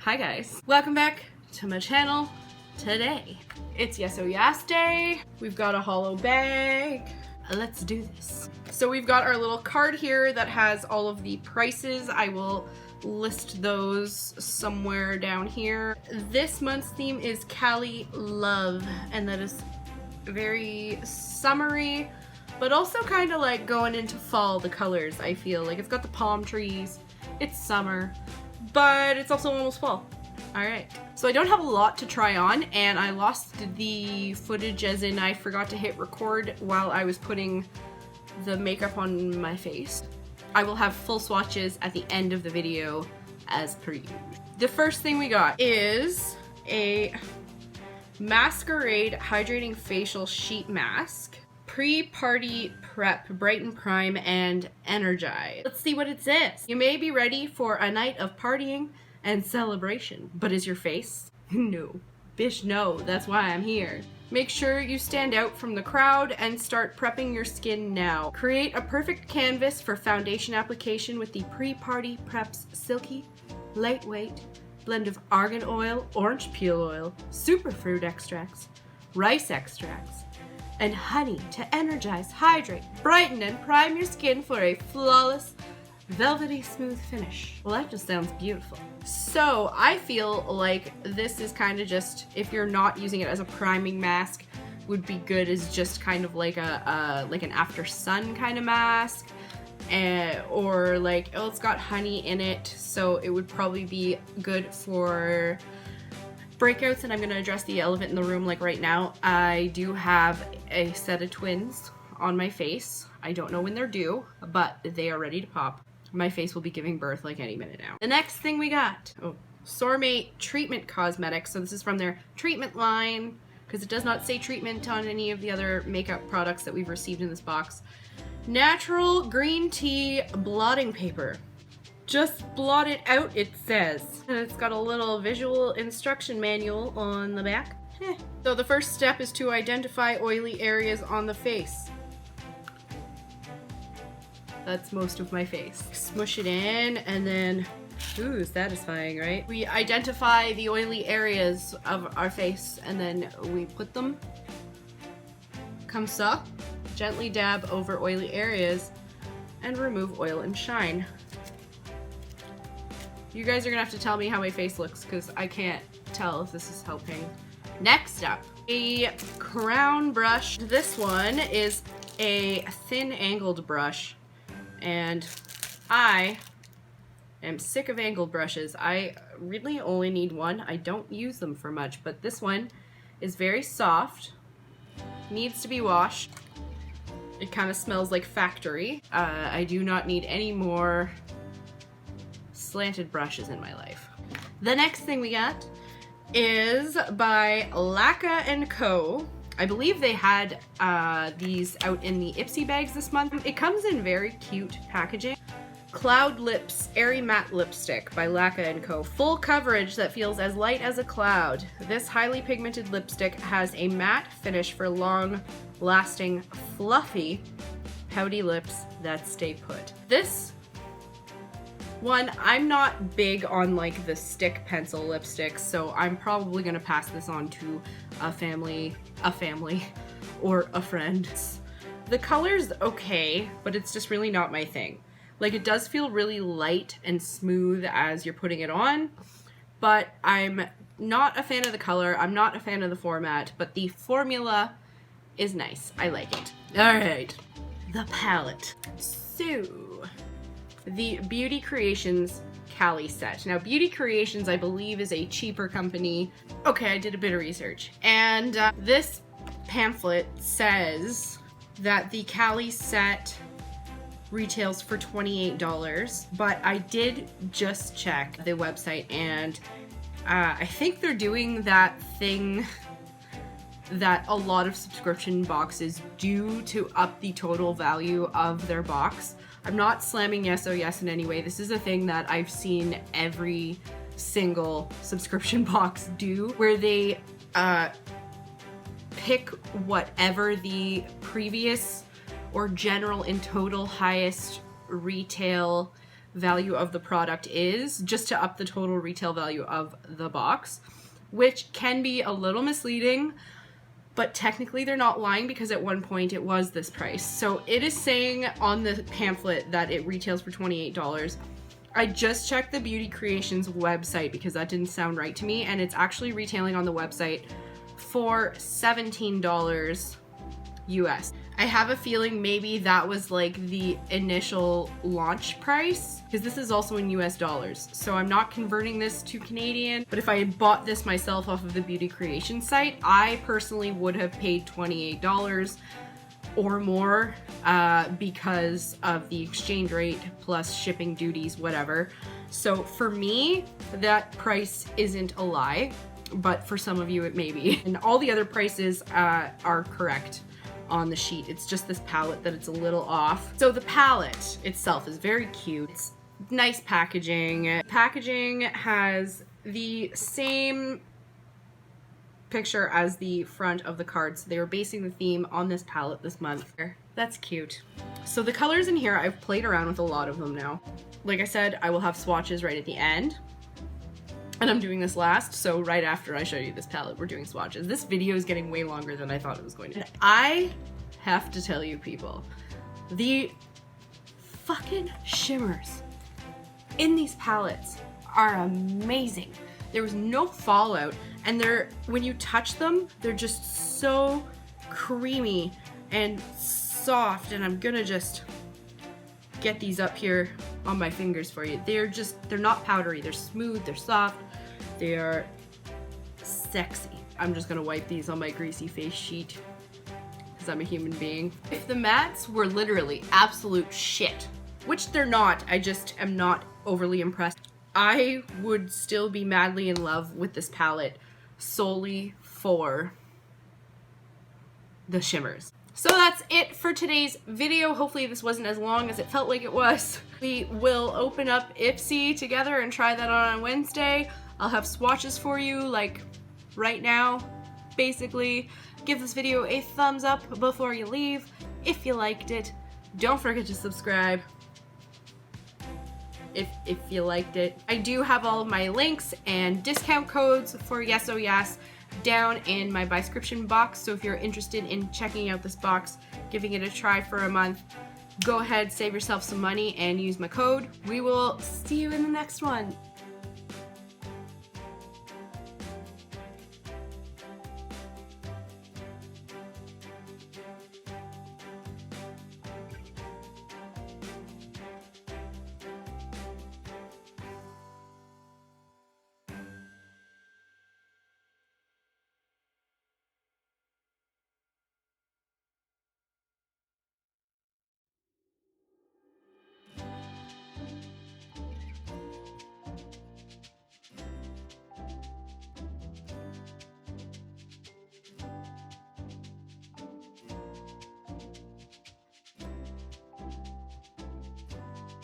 Hi guys, welcome back to my channel. Today it's YAS day. We've got a hollow bag. Let's do this. So we've got our little card here that has all of the prices. I will list those somewhere down here. This month's theme is Cali Love, and that is very summery, but also kind of like going into fall, the colors. I feel like it's got the palm trees, it's summer, but it's also almost fall. Alright, so I don't have a lot to try on, and I lost the footage, as in I forgot to hit record while I was putting the makeup on my face. I will have full swatches at the end of the video as per usual. The first thing we got is a Masquerade Hydrating Facial Sheet Mask. Pre-party prep, brighten, prime, and energize. Let's see what it says. You may be ready for a night of partying and celebration, but is your face? No. Bish, no. That's why I'm here. Make sure you stand out from the crowd and start prepping your skin now. Create a perfect canvas for foundation application with the Pre-Party Preps Silky, Lightweight blend of argan oil, orange peel oil, superfruit extracts, rice extracts, and honey to energize, hydrate, brighten, and prime your skin for a flawless, velvety smooth finish. Well, that just sounds beautiful. So I feel like this is kind of just, if you're not using it as a priming mask, would be good as just kind of like a like an after sun kind of mask, or like, oh, it's got honey in it, so it would probably be good for breakouts. And I'm going to address the elephant in the room like right now. I do have a set of twins on my face. I don't know when they're due, but they are ready to pop. My face will be giving birth like any minute now. The next thing we got, Sourmate Treatment Cosmetics. So this is from their treatment line, because it does not say treatment on any of the other makeup products that we've received in this box. Natural green tea blotting paper. Just blot it out, it says. And it's got a little visual instruction manual on the back. So the first step is to identify oily areas on the face. That's most of my face. Smush it in, and then, ooh, satisfying, right? We identify the oily areas of our face, and then we put them, comme ça, gently dab over oily areas, and remove oil and shine. You guys are gonna have to tell me how my face looks, because I can't tell if this is helping. Next up, a crown brush. This one is a thin angled brush, and I am sick of angled brushes. I really only need one. I don't use them for much, but this one is very soft, needs to be washed. It kind of smells like factory. I do not need any more slanted brushes in my life. The next thing we got is by laqa&co. I believe they had these out in the Ipsy bags this month. It comes in very cute packaging. Cloud Lips Airy Matte Lipstick by laqa&co. Full coverage that feels as light as a cloud. This highly pigmented lipstick has a matte finish for long-lasting, fluffy, pouty lips that stay put. This one, I'm not big on like the stick pencil lipsticks, so I'm probably gonna pass this on to a family, or a friend. The color's okay, but it's just really not my thing. Like, it does feel really light and smooth as you're putting it on, but I'm not a fan of the color, I'm not a fan of the format, but the formula is nice. I like it. Alright, the palette. So, the Beauty Creations Cali set. Now, Beauty Creations, I believe, is a cheaper company. Okay, I did a bit of research, and this pamphlet says that the Cali set retails for $28, but I did just check the website, and I think they're doing that thing that a lot of subscription boxes do to up the total value of their box. I'm not slamming YAS in any way. This is a thing that I've seen every single subscription box do, where they pick whatever the previous or general in total highest retail value of the product is, just to up the total retail value of the box, which can be a little misleading, but technically they're not lying because at one point it was this price. So it is saying on the pamphlet that it retails for $28. I just checked the Beauty Creations website because that didn't sound right to me, and it's actually retailing on the website for $17 US. I have a feeling maybe that was like the initial launch price, because this is also in US dollars. So I'm not converting this to Canadian, but if I had bought this myself off of the Beauty Creations site, I personally would have paid $28 or more because of the exchange rate plus shipping duties, whatever. So for me, that price isn't a lie, but for some of you it may be. And all the other prices are correct on the sheet. It's just this palette that it's a little off. So the palette itself is very cute. It's nice packaging. Packaging has the same picture as the front of the card, so they were basing the theme on this palette this month. That's cute. So the colors in here, I've played around with a lot of them now. Like I said, I will have swatches right at the end, and I'm doing this last, so right after I show you this palette, we're doing swatches. This video is getting way longer than I thought it was going to. And I have to tell you people, the fucking shimmers in these palettes are amazing. There was no fallout, and when you touch them, they're just so creamy and soft, and I'm gonna just get these up here on my fingers for you. They're not powdery, they're smooth, they're soft, they're sexy. I'm just gonna wipe these on my greasy face sheet because I'm a human being. If the mattes were literally absolute shit, which they're not, I just am not overly impressed, I would still be madly in love with this palette solely for the shimmers. So that's it for today's video. Hopefully this wasn't as long as it felt like it was. We will open up Ipsy together and try that on Wednesday. I'll have swatches for you like right now. Basically, give this video a thumbs up before you leave if you liked it. Don't forget to subscribe if you liked it. I do have all of my links and discount codes for YAS down in my description box, so if you're interested in checking out this box, giving it a try for a month, go ahead, save yourself some money and use my code. We will see you in the next one.